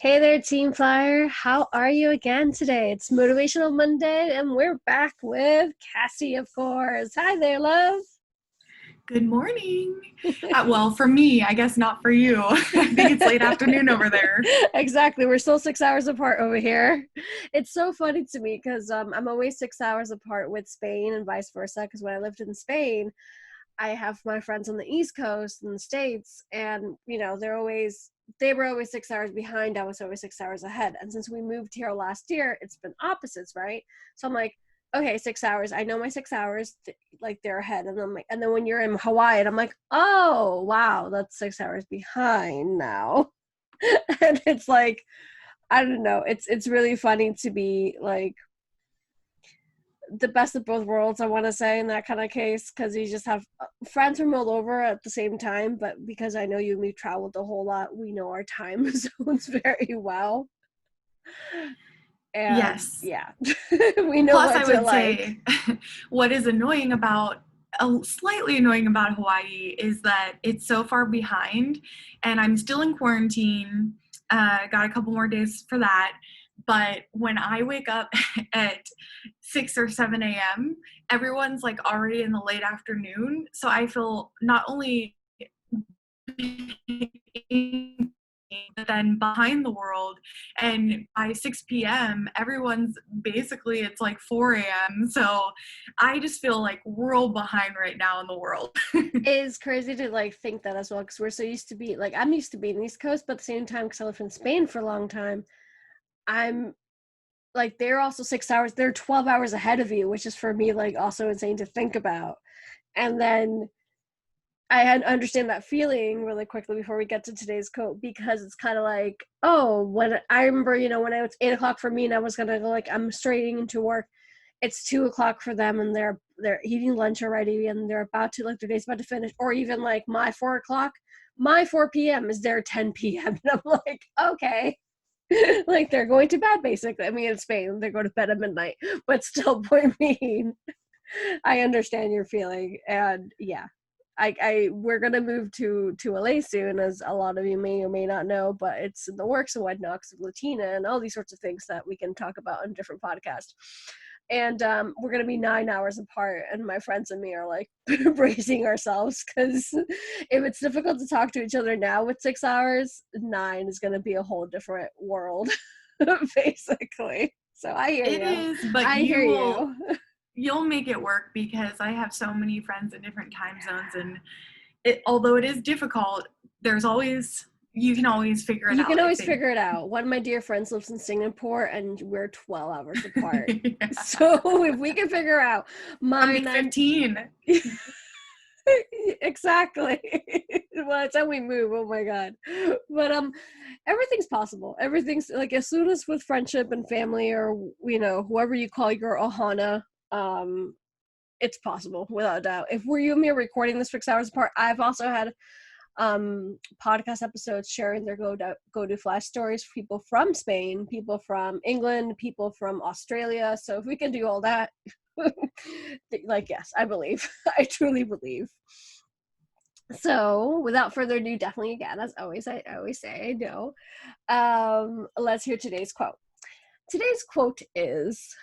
Hey there, Team Flyer. How are you again today? It's Motivational Monday, and we're back with Cassey, of course. Hi there, love. Good morning. Well, for me, I guess not for you. I think it's late afternoon over there. Exactly. We're still 6 hours apart over here. It's so funny to me because I'm always 6 hours apart with Spain and vice versa. Because when I lived in Spain, I have my friends on the East Coast in the States, and they were always 6 hours behind. I was always 6 hours ahead. And since we moved here last year, it's been opposites, right? So I'm like, okay, 6 hours. I know my 6 hours, like they're ahead. And I'm like, and then when you're in Hawaii, and I'm like, oh wow, that's 6 hours behind now. And it's like, I don't know. It's really funny to be like the best of both worlds, I want to say, in that kind of case, because you just have friends from all over at the same time. But because I know you and me traveled a whole lot, we know our time zones very well. And Yes. yeah, we know Plus, what I to would like. say what is slightly annoying about Hawaii is that it's so far behind, and I'm still in quarantine. Got a couple more days for that. But when I wake up at 6 or 7 a.m., everyone's like already in the late afternoon. So I feel not only but then behind the world, and by 6 p.m. everyone's basically, it's like 4 a.m. So I just feel like world behind right now in the world. It is crazy to like think that as well, because we're so used to be like, I'm used to being East Coast, but at the same time, because I lived in Spain for a long time, I'm like, they're also 6 hours, they're 12 hours ahead of you, which is for me like also insane to think about. And then I had to understand that feeling really quickly before we get to today's quote, because it's kind of like, oh, when I remember, when it was 8 o'clock for me and I was gonna go, like, I'm straight into work, it's 2 o'clock for them, and they're eating lunch already, and they're about to, like, their day's about to finish, or even like my 4 o'clock, my 4 p.m. is their 10 p.m. and I'm like, okay. Like, they're going to bed basically. I mean, in Spain they go to bed at midnight, but still, point being, I understand your feeling. And yeah, I we're gonna move to LA soon, as a lot of you may or may not know, but it's in the works and whatnot, because of Latina and all these sorts of things that we can talk about on different podcasts. And we're gonna be 9 hours apart, and my friends and me are like bracing ourselves, because if it's difficult to talk to each other now with 6 hours, nine is gonna be a whole different world, basically. So I hear It you. is, but I hear you. you'll make it work because I have so many friends in different time zones, and although it is difficult, there's always you can always figure it You can out, I always think. figure it out. One of my dear friends lives in Singapore, and we're 12 hours apart. Yeah. So if we can figure out I'll my be nine, 15. exactly. Well, it's how we move. Oh my god. But everything's possible. Everything's like, as soon as with friendship and family, or whoever you call your ohana, it's possible without a doubt. If we're you and me are recording this 6 hours apart, I've also had podcast episodes sharing their go to flash stories for people from Spain, people from England, people from Australia. So if we can do all that, like, yes, I believe. I truly believe. So without further ado, definitely, again, as always, I always say I know. Let's hear today's quote. Today's quote is,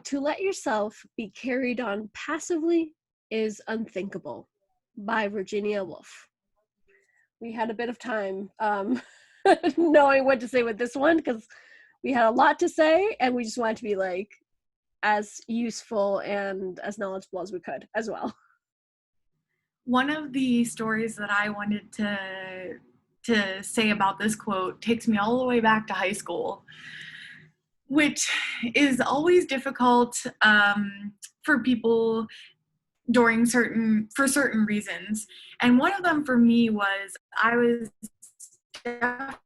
"To let yourself be carried on passively is unthinkable," by Virginia Woolf. We had a bit of time knowing what to say with this one, because we had a lot to say, and we just wanted to be like as useful and as knowledgeable as we could as well. One of the stories that I wanted to say about this quote takes me all the way back to high school, which is always difficult for people for certain reasons. And one of them for me was I was definitely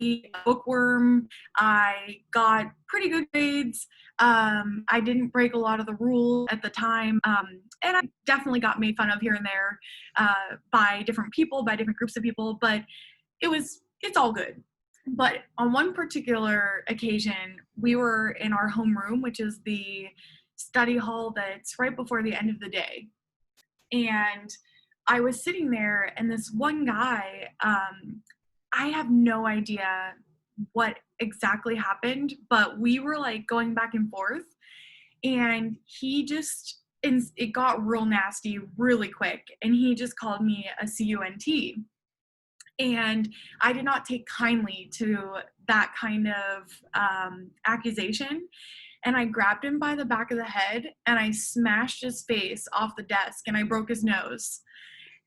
a bookworm. I got pretty good grades. I didn't break a lot of the rules at the time. And I definitely got made fun of here and there by different people, by different groups of people, but it's all good. But on one particular occasion, we were in our homeroom, which is the study hall that's right before the end of the day. And I was sitting there, and this one guy, I have no idea what exactly happened, but we were like going back and forth, and it got real nasty really quick, and he just called me a cunt. And I did not take kindly to that kind of accusation. And I grabbed him by the back of the head and I smashed his face off the desk and I broke his nose.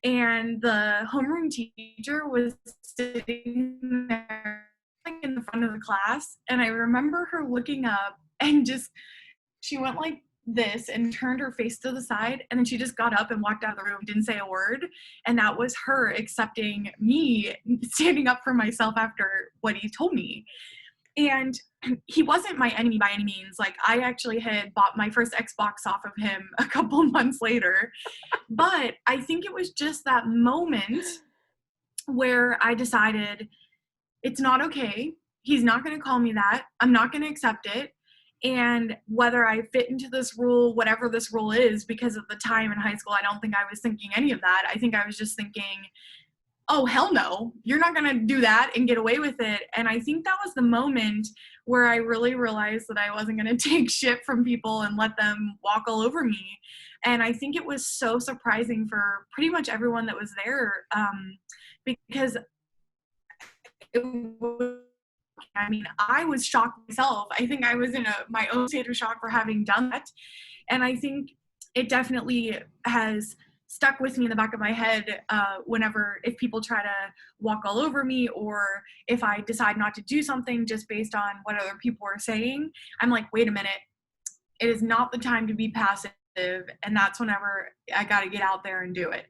And the homeroom teacher was sitting there in the front of the class. And I remember her looking up and she went like this and turned her face to the side, and then she just got up and walked out of the room, didn't say a word. And that was her accepting me standing up for myself after what he told me. And he wasn't my enemy by any means. Like, I actually had bought my first Xbox off of him a couple months later. But I think it was just that moment where I decided it's not okay. He's not going to call me that. I'm not going to accept it. And whether I fit into this rule, whatever this rule is, because at the time in high school, I don't think I was thinking any of that. I think I was just thinking, oh, hell no, you're not going to do that and get away with it. And I think that was the moment where I really realized that I wasn't going to take shit from people and let them walk all over me. And I think it was so surprising for pretty much everyone that was there, because it was, I mean, I was shocked myself. I think I was in my own state of shock for having done that. And I think it definitely has stuck with me in the back of my head if people try to walk all over me, or if I decide not to do something just based on what other people are saying. I'm like, wait a minute, it is not the time to be passive. And that's whenever I got to get out there and do it.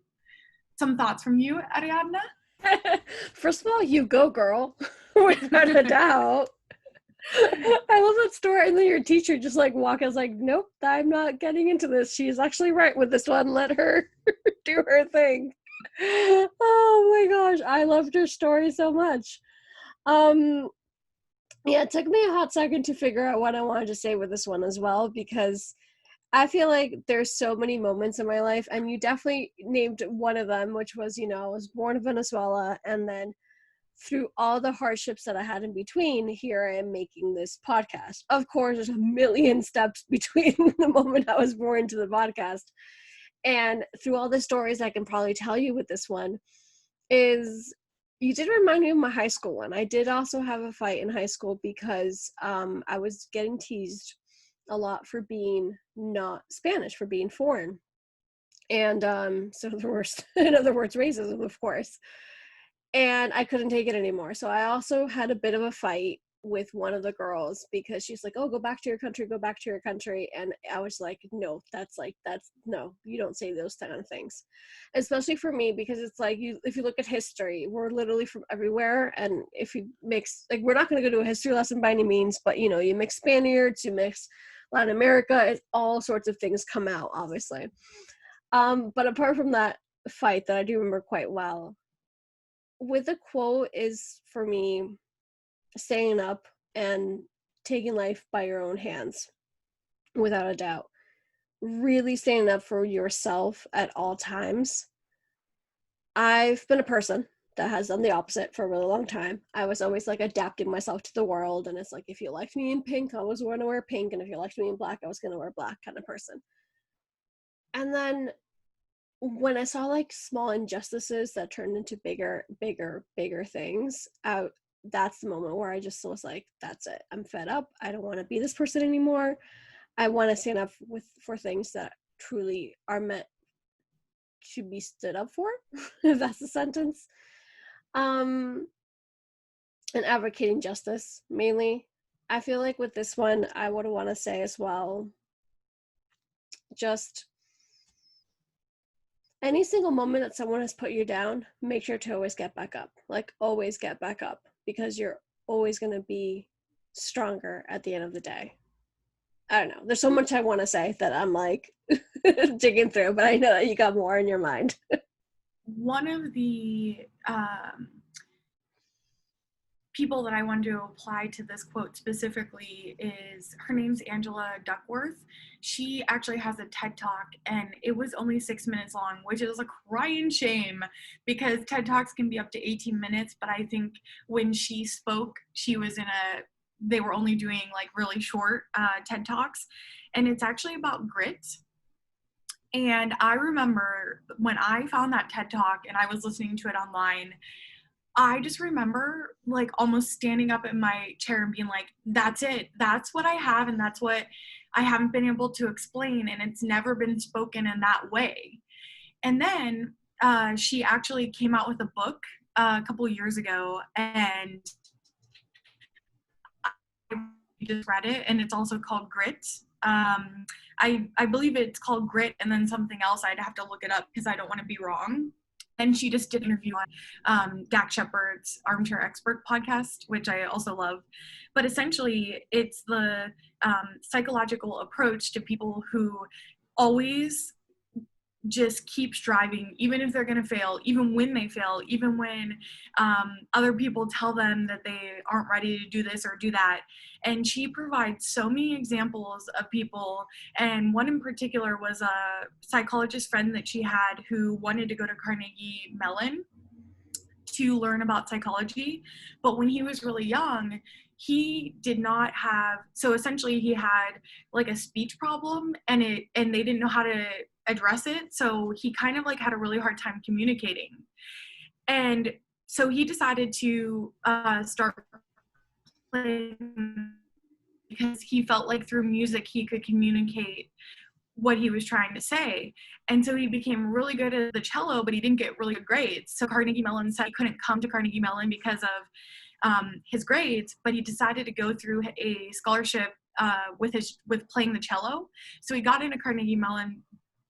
Some thoughts from you, Ariadna? First of all, you go, girl. Without a doubt. I love that story. And then your teacher just like walk. I was like, nope, I'm not getting into this. She's actually right with this one. Let her do her thing. Oh my gosh, I loved her story so much. Yeah, it took me a hot second to figure out what I wanted to say with this one as well, because I feel like there's so many moments in my life, and you definitely named one of them, which was, I was born in Venezuela, and then through all the hardships that I had in between, here I am making this podcast. Of course, there's a million steps between the moment I was born to the podcast. And through all the stories I can probably tell you with this one is, you did remind me of my high school one. I did also have a fight in high school because I was getting teased a lot for being not Spanish, for being foreign. And so the worst, in other words, racism, of course. And I couldn't take it anymore. So I also had a bit of a fight with one of the girls because she's like, oh, go back to your country, go back to your country. And I was like, no, no, you don't say those kind of things. Especially for me, because it's like, if you look at history, we're literally from everywhere. And if you mix, like, we're not going to go to a history lesson by any means, but you mix Spaniards, you mix Latin America, all sorts of things come out, obviously. But apart from that fight that I do remember quite well, with the quote is, for me, staying up and taking life by your own hands, without a doubt. Really standing up for yourself at all times. I've been a person that has done the opposite for a really long time. I was always like adapting myself to the world, and it's like, if you liked me in pink, I was going to wear pink, and if you liked me in black, I was going to wear black, kind of person. And then when I saw like small injustices that turned into bigger things, that's the moment where I just was like, that's it. I'm fed up. I don't want to be this person anymore. I want to stand up for things that truly are meant to be stood up for, if that's the sentence. And advocating justice, mainly. I feel like with this one, I would want to say as well, just any single moment that someone has put you down, make sure to always get back up. Like, always get back up, because you're always going to be stronger at the end of the day. I don't know. There's so much I want to say that I'm like digging through, but I know that you got more in your mind. One of the people that I wanted to apply to this quote specifically is, her name's Angela Duckworth. She actually has a TED Talk, and it was only 6 minutes long, which is a crying shame because TED Talks can be up to 18 minutes. But I think when she spoke, they were only doing like really short TED Talks, and it's actually about grit. And I remember when I found that TED Talk and I was listening to it online, I just remember like almost standing up in my chair and being like, that's it. That's what I have. And that's what I haven't been able to explain. And it's never been spoken in that way. And then she actually came out with a book a couple years ago, and I just read it, and it's also called Grit. I believe it's called Grit and then something else. I'd have to look it up because I don't want to be wrong. And she just did an interview on Dak Shepard's Armchair Expert podcast, which I also love. But essentially, it's the psychological approach to people who always just keep striving, even if they're going to fail, even when they fail, even when other people tell them that they aren't ready to do this or do that. And she provides so many examples of people. And one in particular was a psychologist friend that she had who wanted to go to Carnegie Mellon to learn about psychology. But when he was really young, he did not have, so essentially he had like a speech problem, and they didn't know how to address it. So he kind of like had a really hard time communicating. And so he decided to start playing, because he felt like through music he could communicate what he was trying to say. And so he became really good at the cello, but he didn't get really good grades. So Carnegie Mellon said he couldn't come to Carnegie Mellon because of his grades, but he decided to go through a scholarship with playing the cello. So he got into Carnegie Mellon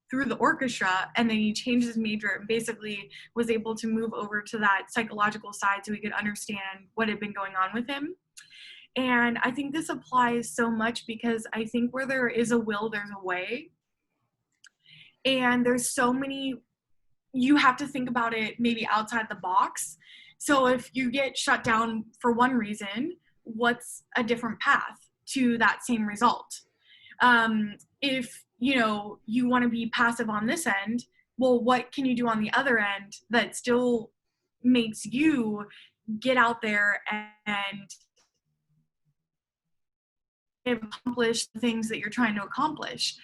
through the orchestra, and then he changed his major and basically was able to move over to that psychological side so he could understand what had been going on with him. And I think this applies so much because I think where there is a will, there's a way. And there's so many, you have to think about it maybe outside the box. So if you get shut down for one reason, what's a different path to that same result? If you want to be passive on this end, well, what can you do on the other end that still makes you get out there and accomplish the things that you're trying to accomplish?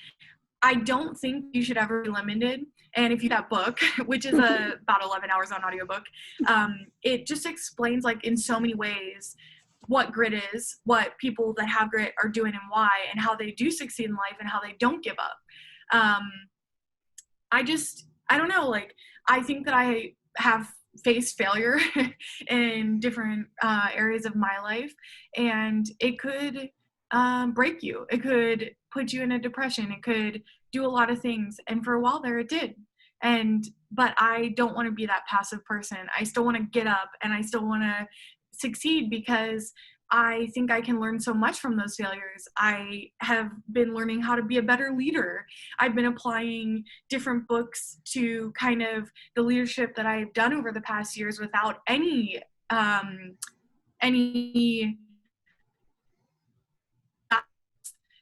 I don't think you should ever be limited. And if you that book, which is about 11 hours on audiobook, it just explains like in so many ways what grit is, what people that have grit are doing and why, and how they do succeed in life and how they don't give up. I don't know, like, I think that I have faced failure in different areas of my life, and it could break you. It could put you in a depression. It could do a lot of things. And for a while there, it did. But I don't want to be that passive person. I still want to get up and I still want to succeed because I think I can learn so much from those failures. I have been learning how to be a better leader. I've been applying different books to kind of the leadership that I've done over the past years without any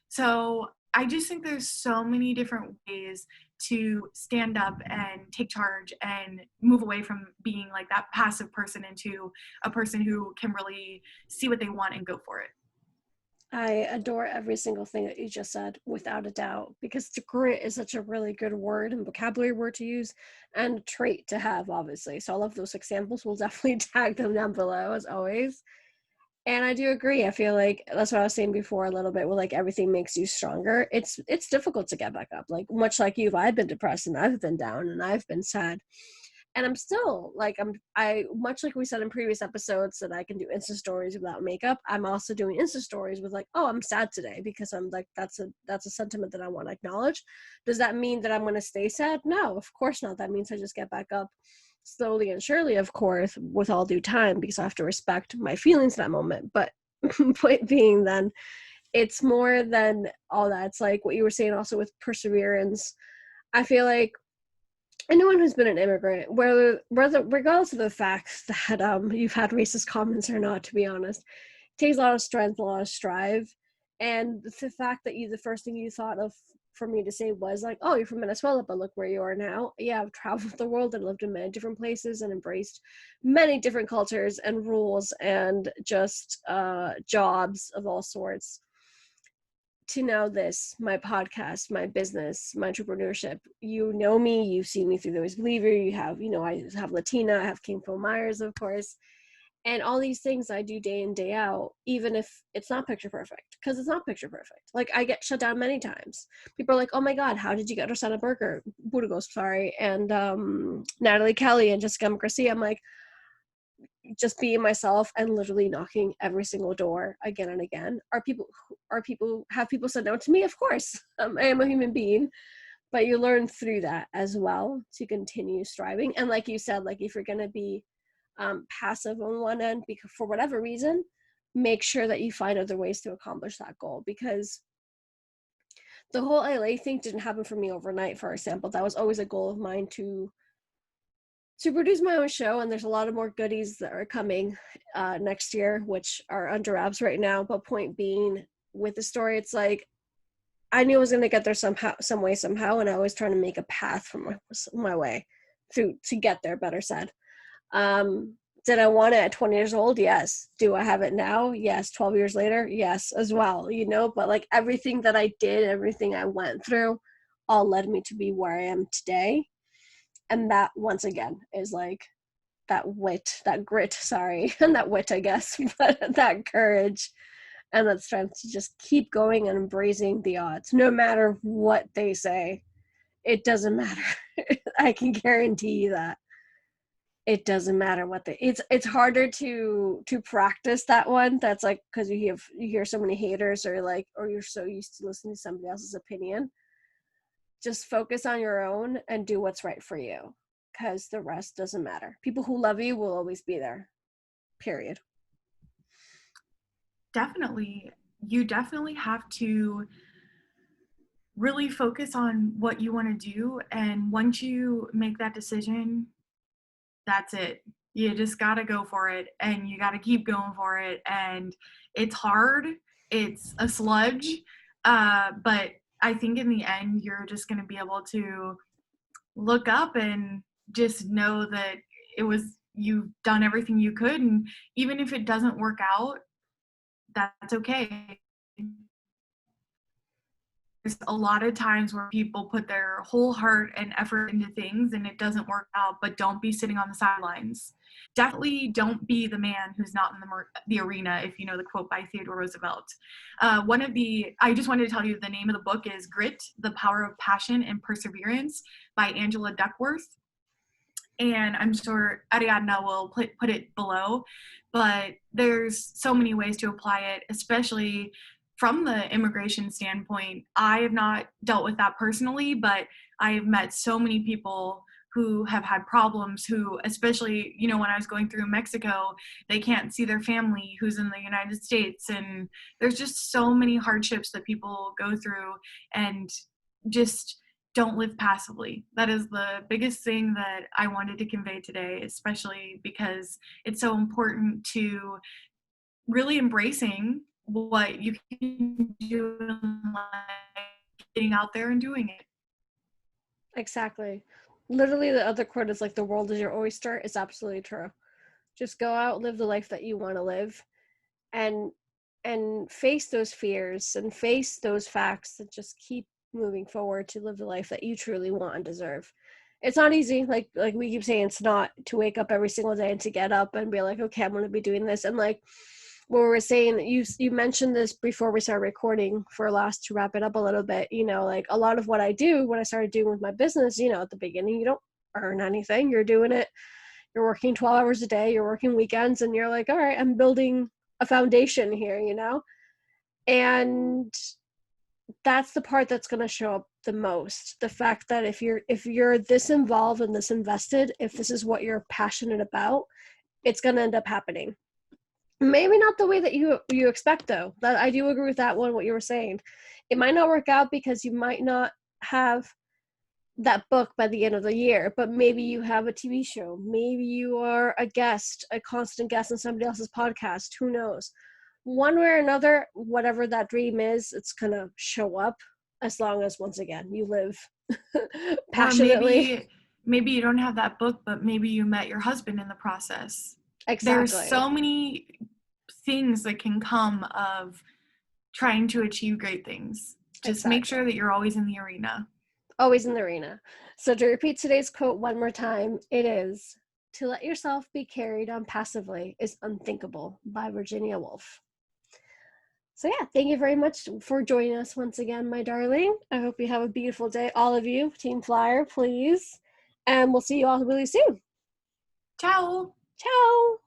so I just think there's so many different ways to stand up and take charge and move away from being like that passive person into a person who can really see what they want and go for it. I adore every single thing that you just said, without a doubt, because grit is such a really good word and vocabulary word to use and a trait to have, obviously. So I love those examples. We'll definitely tag them down below, as always. And I do agree. I feel like that's what I was saying before a little bit, where like everything makes you stronger. It's difficult to get back up. Like much like you, I've been depressed and I've been down and I've been sad. And I'm still like I much like we said in previous episodes that I can do Insta stories without makeup. I'm also doing Insta stories with like, oh, I'm sad today, because I'm like that's a sentiment that I want to acknowledge. Does that mean that I'm going to stay sad? No, of course not. That means I just get back up slowly and surely, of course, with all due time, because I have to respect my feelings in that moment. But point being, then it's more than all that. It's like what you were saying also with perseverance. I feel like anyone who's been an immigrant, whether regardless of the fact that you've had racist comments or not, to be honest, it takes a lot of strength, a lot of strive, and the fact that the first thing you thought of for me to say was like, "Oh, you're from Venezuela, but look where you are now." Yeah, I've traveled the world and lived in many different places and embraced many different cultures and rules and just jobs of all sorts. To know this, my podcast, my business, my entrepreneurship, you know me, you've seen me through Those Believer, you have, I have Latina, I have King Phil Myers, of course, and all these things I do day in, day out, even if it's not picture perfect, because it's not picture perfect. Like, I get shut down many times. People are like, "Oh my God, how did you get Rosanna Berger, Budagos, sorry, and Natalie Kelly and Jessica Garcia?" I'm like, just being myself and literally knocking every single door again and again. Have people said no to me? Of course. I am a human being, but you learn through that as well to continue striving. And like you said, like if you're going to be passive on one end because for whatever reason, make sure that you find other ways to accomplish that goal, because the whole LA thing didn't happen for me overnight. For example, that was always a goal of mine to produce my own show, and there's a lot of more goodies that are coming next year, which are under wraps right now. But point being, with the story, it's like I knew I was going to get there somehow, some way, somehow, and I was trying to make a path for my way through to get there. Better said. Did I want it at 20 years old? Yes. Do I have it now? Yes. 12 years later? Yes, as well. But like everything that I did, everything I went through, all led me to be where I am today. And that, once again, is like that grit, sorry, and that wit, I guess, but that courage and that strength to just keep going and embracing the odds, no matter what they say. It doesn't matter. I can guarantee you that. It doesn't matter what it's harder to practice that one. That's like because you hear so many haters, or you're so used to listening to somebody else's opinion. Just focus on your own and do what's right for you, because the rest doesn't matter. People who love you will always be there, period. Definitely. You definitely have to really focus on what you want to do. And once you make that decision, that's it. You just got to go for it, and you got to keep going for it. And it's hard, it's a sludge. But I think in the end, you're just going to be able to look up and just know that you've done everything you could. And even if it doesn't work out, that's okay. There's a lot of times where people put their whole heart and effort into things and it doesn't work out, but don't be sitting on the sidelines. Definitely don't be the man who's not in the arena, if you know the quote by Theodore Roosevelt. I just wanted to tell you the name of the book is Grit, The Power of Passion and Perseverance by Angela Duckworth. And I'm sure Ariadna will put it below, but there's so many ways to apply it, especially from the immigration standpoint. I have not dealt with that personally, but I have met so many people who have had problems, who, especially, when I was going through Mexico, they can't see their family who's in the United States. And there's just so many hardships that people go through, and just don't live passively. That is the biggest thing that I wanted to convey today, especially because it's so important to really embracing what you can do in life, getting out there and doing it. Exactly. Literally, the other quote is like, "The world is your oyster." It's absolutely true. Just go out, live the life that you want to live, and face those fears and face those facts, and just keep moving forward to live the life that you truly want and deserve. It's not easy, like we keep saying, it's not to wake up every single day and to get up and be like, okay, I'm going to be doing this. And like what we were saying, you mentioned this before we started recording, for last, to wrap it up a little bit, like a lot of what I do, when I started doing with my business, at the beginning, you don't earn anything. You're doing it, you're working 12 hours a day, you're working weekends, and you're like, all right, I'm building a foundation here, and that's the part that's going to show up the most. The fact that if you're this involved and this invested, if this is what you're passionate about, it's going to end up happening. Maybe not the way that you expect, though. That I do agree with that one, what you were saying. It might not work out because you might not have that book by the end of the year, but maybe you have a TV show. Maybe you are a guest, a constant guest on somebody else's podcast. Who knows? One way or another, whatever that dream is, it's going to show up, as long as, once again, you live Or passionately. maybe you don't have that book, but maybe you met your husband in the process. There's Exactly. so many things that can come of trying to achieve great things. Just make Exactly. sure that you're always in the arena. Always in the arena. So to repeat today's quote one more time, it is, "To let yourself be carried on passively is unthinkable," by Virginia Woolf. So yeah, thank you very much for joining us once again, my darling. I hope you have a beautiful day, all of you. Team Flyer, please. And we'll see you all really soon. Ciao! Ciao!